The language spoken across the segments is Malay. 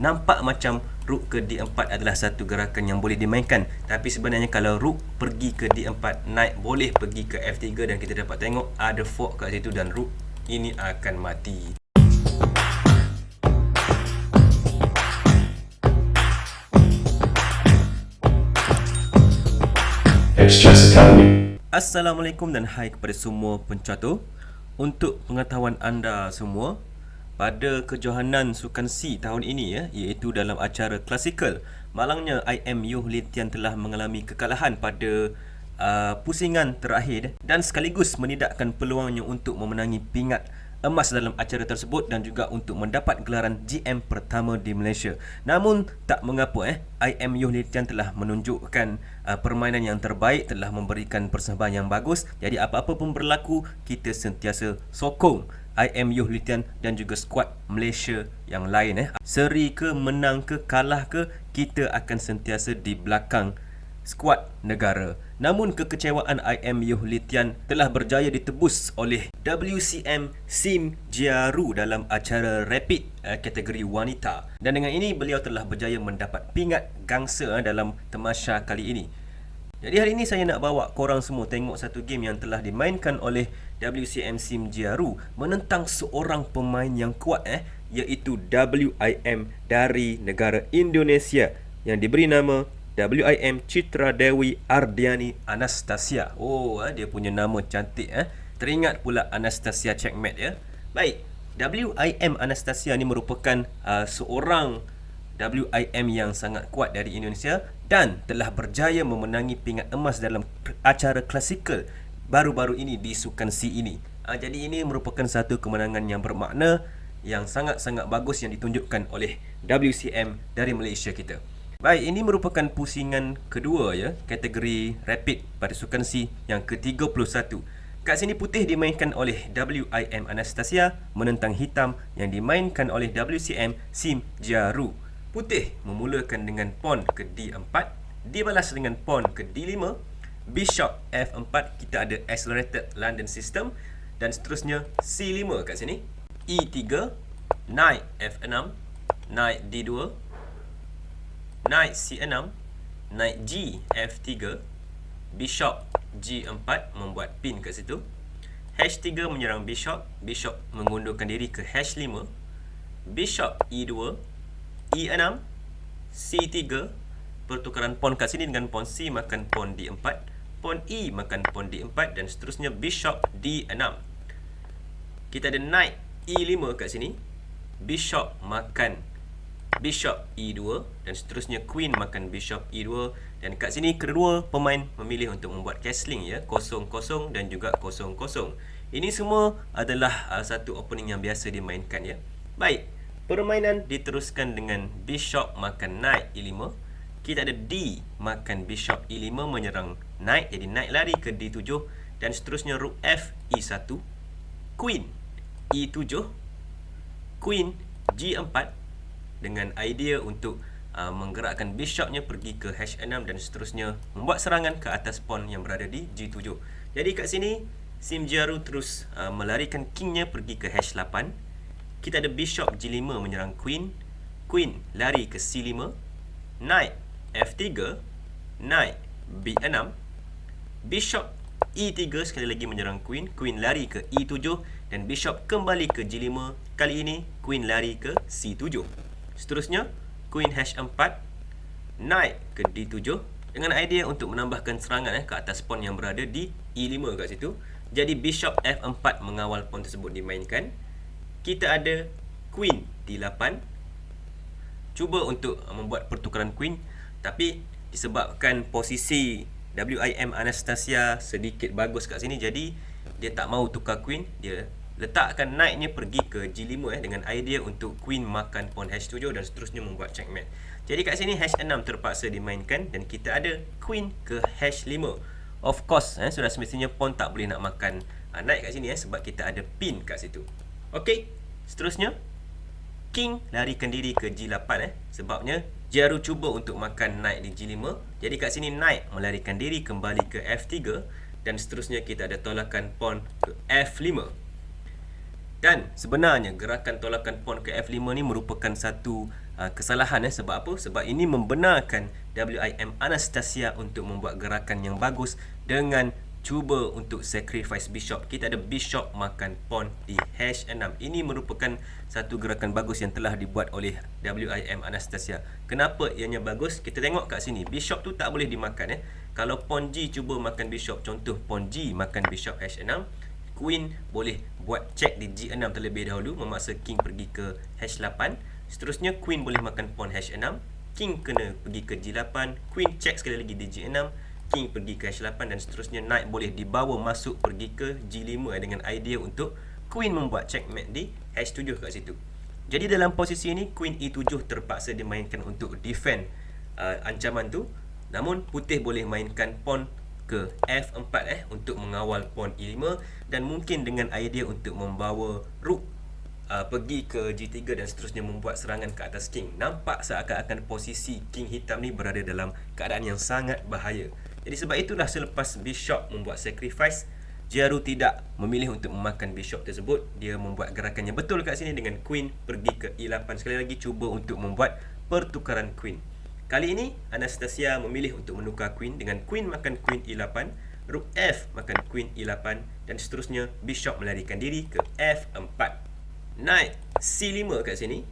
nampak macam rook ke D4 adalah satu gerakan yang boleh dimainkan, tapi sebenarnya kalau rook pergi ke D4, knight boleh pergi ke F3 dan kita dapat tengok ada fork kat situ dan rook ini akan mati. Assalamualaikum dan hai kepada semua pencatur. Untuk pengetahuan anda semua, pada kejohanan Sukan C tahun ini iaitu dalam acara klasikal, malangnya IM Yuh-Litian telah mengalami kekalahan pada pusingan terakhir dan sekaligus menidakkan peluangnya untuk memenangi pingat emas dalam acara tersebut dan juga untuk mendapat gelaran GM pertama di Malaysia. Namun tak mengapa IM Yuh-Litian telah menunjukkan permainan yang terbaik, telah memberikan persahabat yang bagus. Jadi apa-apa pun berlaku, kita sentiasa sokong IM Yuh-Litian dan juga skuad Malaysia yang lain. Seri ke, menang ke, kalah ke, kita akan sentiasa di belakang skuad negara. Namun kekecewaan IM Yuh-Litian telah berjaya ditebus oleh WCM Sim Jiaru dalam acara Rapid kategori wanita. Dan dengan ini beliau telah berjaya mendapat pingat gangsa dalam tamasya kali ini. Jadi hari ini saya nak bawa korang semua tengok satu game yang telah dimainkan oleh WCM Sim Jiaru menentang seorang pemain yang kuat iaitu WIM dari negara Indonesia yang diberi nama WIM Citra Dewi Ardiani Anastasia. Dia punya nama cantik. Teringat pula Anastasia Checkmate Baik, WIM Anastasia ni merupakan seorang WIM yang sangat kuat dari Indonesia dan telah berjaya memenangi pingat emas dalam acara klasikal baru-baru ini di Sukan C ini. Jadi ini merupakan satu kemenangan yang bermakna, yang sangat-sangat bagus yang ditunjukkan oleh WCM dari Malaysia kita. Baik, ini merupakan pusingan kedua kategori rapid pada Sukan C yang ke-31. Kat sini putih dimainkan oleh WIM Anastasia menentang hitam yang dimainkan oleh WCM Sim Jiaru. Putih memulakan dengan pawn ke D4, dibalas dengan pawn ke D5, Bishop F4, kita ada accelerated London system, dan seterusnya C5 kat sini, E3, Knight F6, Knight D2, Knight C6, Knight G F3, Bishop G4 membuat pin kat situ, H3 menyerang Bishop, Bishop mengundurkan diri ke H5, Bishop E2, E6, C3, pertukaran pawn kat sini dengan pawn C makan pawn D4, pawn E makan pawn D4 dan seterusnya Bishop D6. Kita ada Knight E5 kat sini, Bishop makan Bishop E2 dan seterusnya Queen makan Bishop E2, dan kat sini kedua pemain memilih untuk membuat castling 0-0 dan juga 0-0. Ini semua adalah satu opening yang biasa dimainkan Baik, permainan diteruskan dengan Bishop makan Knight E5. Kita ada D makan Bishop E5 menyerang Knight, jadi Knight lari ke D7 dan seterusnya Rook F E1, Queen E7, Queen G4 dengan idea untuk menggerakkan bishopnya pergi ke H6 dan seterusnya membuat serangan ke atas pawn yang berada di G7. Jadi kat sini Sim Jiaru terus melarikan kingnya pergi ke H8. Kita ada Bishop G5 menyerang Queen, Queen lari ke C5, Knight F3, Knight B6, Bishop E3 sekali lagi menyerang Queen, Queen lari ke E7 dan Bishop kembali ke G5. Kali ini Queen lari ke C7. Seterusnya Queen H4, Knight ke D7 dengan idea untuk menambahkan serangan ke atas pawn yang berada di E5 kat situ. Jadi Bishop F4 mengawal pawn tersebut dimainkan. Kita ada Queen D8, cuba untuk membuat pertukaran Queen, tapi disebabkan posisi WIM Anastasia sedikit bagus kat sini, jadi dia tak mahu tukar Queen. Dia letakkan Knight-nya pergi ke G5 dengan idea untuk Queen makan pawn H7 dan seterusnya membuat checkmate. Jadi kat sini H6 terpaksa dimainkan dan kita ada Queen ke H5. Of course sudah semestinya pawn tak boleh nak makan Knight kat sini sebab kita ada pin kat situ. Okey, seterusnya King larikan diri ke G8 sebabnya Jiaru cuba untuk makan Knight di G5. Jadi kat sini Knight melarikan diri kembali ke F3 dan seterusnya kita ada tolakan pawn ke F5. Dan sebenarnya gerakan tolakan pawn ke F5 ni merupakan satu kesalahan sebab apa? Sebab ini membenarkan WIM Anastasia untuk membuat gerakan yang bagus dengan cuba untuk sacrifice bishop. Kita ada bishop makan pawn di H6. Ini merupakan satu gerakan bagus yang telah dibuat oleh WIM Anastasia. Kenapa ianya bagus? Kita tengok kat sini. Bishop tu tak boleh dimakan. Kalau pawn G cuba makan bishop, contoh pawn G makan bishop H6, Queen boleh buat check di G6 terlebih dahulu, memaksa King pergi ke H8. Seterusnya Queen boleh makan pawn H6, King kena pergi ke G8, Queen check sekali lagi di G6, King pergi ke H8, dan seterusnya Knight boleh dibawa masuk pergi ke G5 dengan idea untuk Queen membuat checkmate di H7 kat situ. Jadi dalam posisi ini Queen E7 terpaksa dimainkan untuk defend ancaman tu. Namun putih boleh mainkan pawn ke F4 untuk mengawal pawn E5, dan mungkin dengan idea untuk membawa rook pergi ke G3 dan seterusnya membuat serangan ke atas King. Nampak seakan-akan posisi King hitam ni berada dalam keadaan yang sangat bahaya. Jadi sebab itulah selepas bishop membuat sacrifice, Jiaru tidak memilih untuk memakan bishop tersebut. Dia membuat gerakan yang betul kat sini dengan Queen pergi ke E8. Sekali lagi cuba untuk membuat pertukaran Queen. Kali ini Anastasia memilih untuk menukar Queen dengan Queen makan Queen E8, Rook F makan Queen E8, dan seterusnya bishop melarikan diri ke F4. Knight C5 kat sini,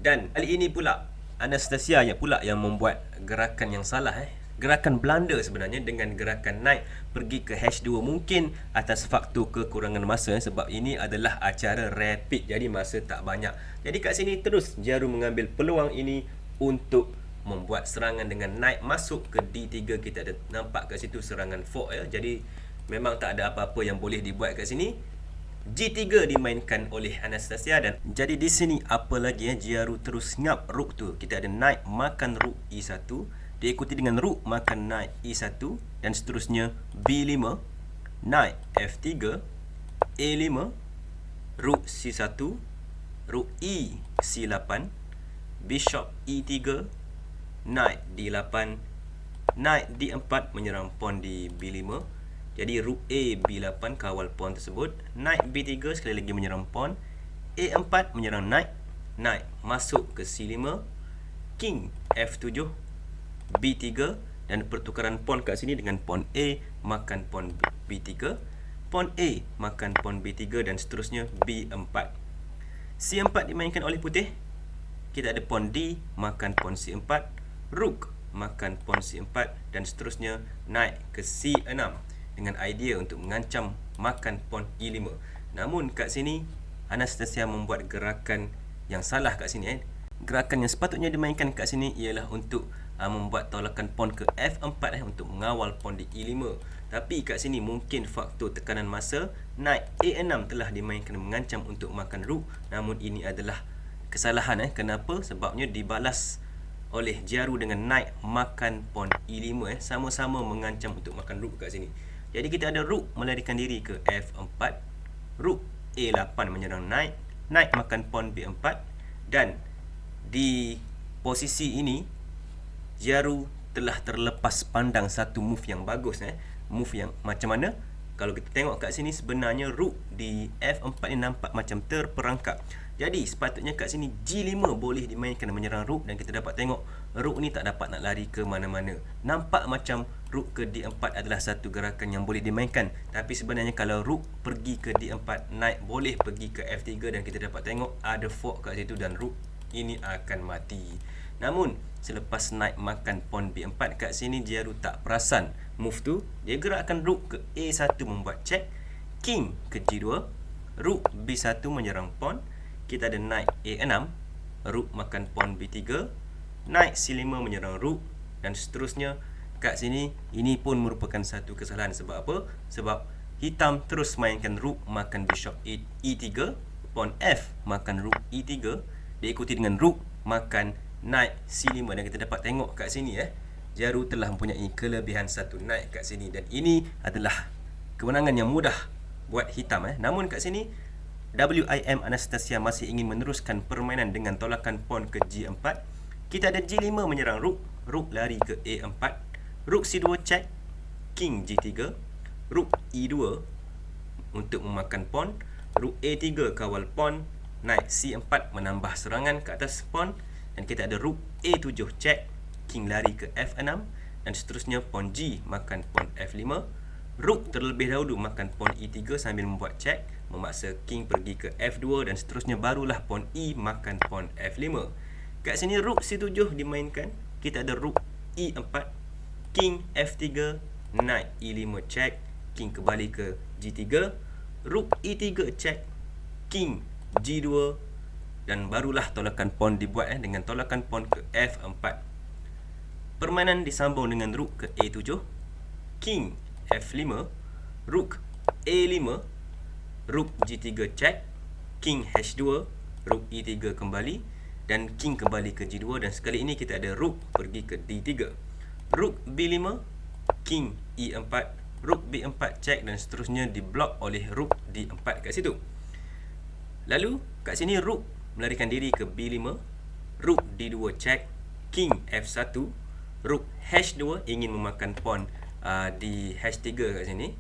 dan kali ini pula Anastasia yang membuat gerakan yang salah gerakan blunder sebenarnya dengan gerakan Knight pergi ke H2, mungkin atas faktor kekurangan masa sebab ini adalah acara rapid, jadi masa tak banyak. Jadi kat sini terus Jiaru mengambil peluang ini untuk membuat serangan dengan Knight masuk ke D3. Kita ada nampak kat situ serangan fork jadi memang tak ada apa-apa yang boleh dibuat kat sini. G3 dimainkan oleh Anastasia, dan jadi di sini apa lagi Jiaru terus ngap rook tu. Kita ada Knight makan rook E1, diikuti dengan rook makan Knight E1, dan seterusnya B5, Knight F3, A5, rook C1, rook E C8, bishop E3, Knight D8, Knight D4 menyerang pawn di B5. Jadi rook A B8 kawal pawn tersebut. Knight B3 sekali lagi menyerang pawn. A4 menyerang Knight. Knight masuk ke C5. King F7, B3, dan pertukaran pawn kat sini dengan pawn A makan pawn B3, pawn A makan pawn B3, dan seterusnya B4. C4 dimainkan oleh putih. Kita ada pawn D makan pawn C4, rook makan pawn C4, dan seterusnya Knight ke C6 dengan idea untuk mengancam makan pawn E5. Namun kat sini Anastasia membuat gerakan yang salah kat sini Gerakan yang sepatutnya dimainkan kat sini ialah untuk membuat tolakan pawn ke F4 untuk mengawal pawn di E5. Tapi kat sini mungkin faktor tekanan masa, Knight A6 telah dimainkan mengancam untuk makan rook. Namun ini adalah kesalahan Kenapa? Sebabnya dibalas oleh Jiaru dengan Knight makan pawn E5 sama-sama mengancam untuk makan rook kat sini. Jadi kita ada rook melarikan diri ke F4, rook A8 menyerang Knight, Knight makan pawn B4, dan di posisi ini Jiaru telah terlepas pandang satu move yang bagus Move yang macam mana? Kalau kita tengok kat sini sebenarnya rook di F4 ni nampak macam terperangkap. Jadi sepatutnya kat sini G5 boleh dimainkan menyerang rook, dan kita dapat tengok rook ni tak dapat nak lari ke mana-mana. Nampak macam rook ke D4 adalah satu gerakan yang boleh dimainkan, tapi sebenarnya kalau rook pergi ke D4, Knight boleh pergi ke F3, dan kita dapat tengok ada fork kat situ dan rook ini akan mati. Namun selepas Knight makan pawn B4 kat sini, Jiaru tak perasan move tu. Dia gerakkan rook ke A1 membuat check, King ke G2, rook B1 menyerang pawn. Kita ada Knight A6, rook makan pawn B3, Knight C5 menyerang rook, dan seterusnya. Kat sini ini pun merupakan satu kesalahan. Sebab apa? Sebab hitam terus mainkan rook makan bishop E3, pawn F makan rook E3, diikuti dengan rook makan Knight C5, dan kita dapat tengok kat sini Jiaru telah mempunyai kelebihan satu Knight kat sini, dan ini adalah kemenangan yang mudah buat hitam Namun kat sini WIM Anastasia masih ingin meneruskan permainan dengan tolakan pawn ke G4. Kita ada G5 menyerang rook, rook lari ke A4, rook C2 check, King G3, rook E2 untuk memakan pawn, Rook A3 kawal pawn, knight C4 menambah serangan ke atas pawn, dan kita ada rook A7 check, king lari ke F6, dan seterusnya pawn G makan pawn F5. Rook terlebih dahulu makan pawn E3 sambil membuat check, memaksa king pergi ke F2, dan seterusnya barulah pawn E makan pawn F5. Kat sini rook C7 dimainkan, kita ada rook E4, king F3, knight E5 check, king kembali ke G3, rook E3 check, king G2, dan barulah tolakan pawn dibuat dengan tolakan pawn ke F4. Permainan disambung dengan rook ke A7, king F5, rook A5, rook G3 check, king H2, rook E3 kembali, dan king kembali ke G2, dan sekali ini kita ada rook pergi ke D3, rook B5, king E4, rook B4 check, dan seterusnya diblok oleh rook D4 kat situ. Lalu kat sini rook melarikan diri ke B5, rook D2 check, king F1, rook H2 ingin memakan pawn di H3 kat sini,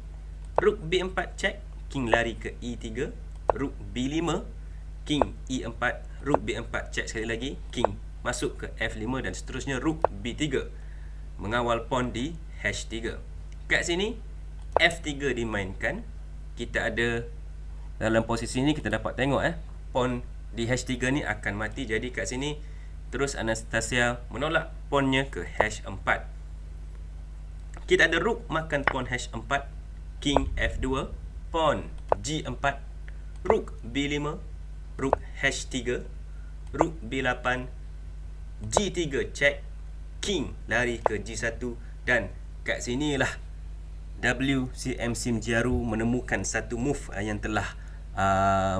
rook B4 check, king lari ke E3, rook B5, king E4, rook B4 check sekali lagi, king masuk ke F5, dan seterusnya rook B3 mengawal pawn di H3. Kat sini F3 dimainkan, kita ada dalam posisi ini kita dapat tengok pawn di H3 ni akan mati. Jadi kat sini terus Anastasia menolak pawnnya ke H4. Kita ada rook makan pawn H4, king F2, pawn G4, rook B5, rook H3, rook B8, G3 check, king lari ke G1, dan kat sinilah WCM Sim Jiaru menemukan satu move yang telah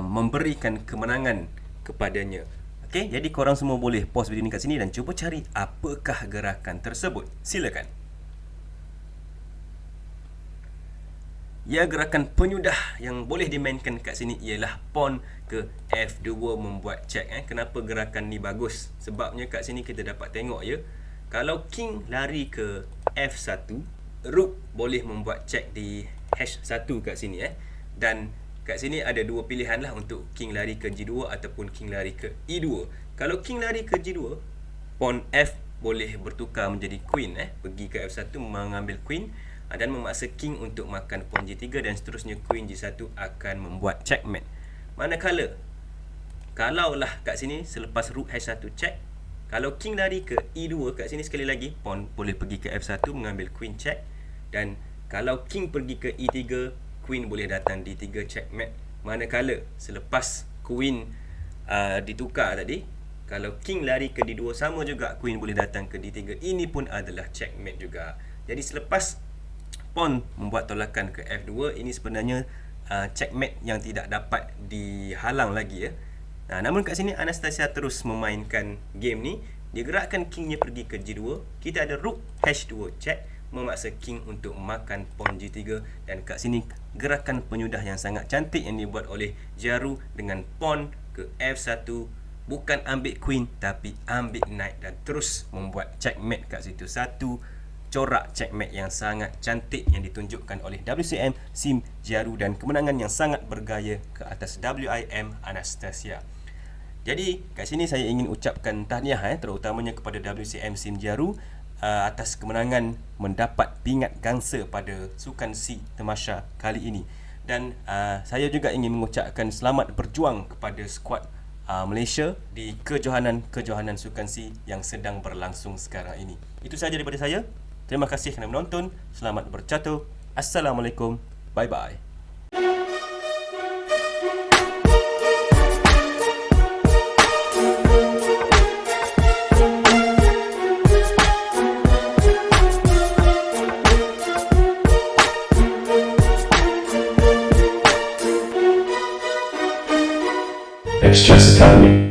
memberikan kemenangan kepadanya. Okey, jadi korang semua boleh pause video ni kat sini dan cuba cari apakah gerakan tersebut. Silakan. Ya, gerakan penyudah yang boleh dimainkan kat sini ialah pawn ke F2 membuat check. Kenapa gerakan ni bagus? Sebabnya kat sini kita dapat tengok ya, kalau king lari ke F1, rook boleh membuat check di H1 kat sini dan kat sini ada dua pilihan lah untuk king lari ke G2 ataupun king lari ke E2. Kalau king lari ke G2, pawn F boleh bertukar menjadi queen pergi ke F1 mengambil queen dan memaksa king untuk makan pawn G3, dan seterusnya queen G1 akan membuat checkmate. Manakala kalaulah kat sini selepas rook H1 check, kalau king lari ke E2 kat sini sekali lagi pawn boleh pergi ke F1 mengambil queen check, dan kalau king pergi ke E3, queen boleh datang D3 checkmate. Manakala selepas queen ditukar tadi, kalau king lari ke D2 sama juga queen boleh datang ke D3. Ini pun adalah checkmate juga. Jadi selepas pawn membuat tolakan ke F2, ini sebenarnya checkmate yang tidak dapat dihalang lagi namun kat sini Anastasia terus memainkan game ni. Dia gerakkan kingnya pergi ke G2. Kita ada rook H2 check, memaksa king untuk makan pawn G3, dan kat sini gerakan penyudah yang sangat cantik yang dibuat oleh Jiaru dengan pawn ke F1, bukan ambil queen tapi ambil knight, dan terus membuat checkmate kat situ. Satu corak checkmate yang sangat cantik yang ditunjukkan oleh WCM Sim Jiaru, dan kemenangan yang sangat bergaya ke atas WIM Anastasia. Jadi kat sini saya ingin ucapkan tahniah terutamanya kepada WCM Sim Jiaru atas kemenangan mendapat pingat gangsa pada Sukan C Tamasha kali ini. Dan saya juga ingin mengucapkan selamat berjuang kepada skuad Malaysia di kejohanan Sukan C yang sedang berlangsung sekarang ini. Itu sahaja daripada saya. Terima kasih kerana menonton. Selamat bercatur. Assalamualaikum. Bye bye. Express Academy.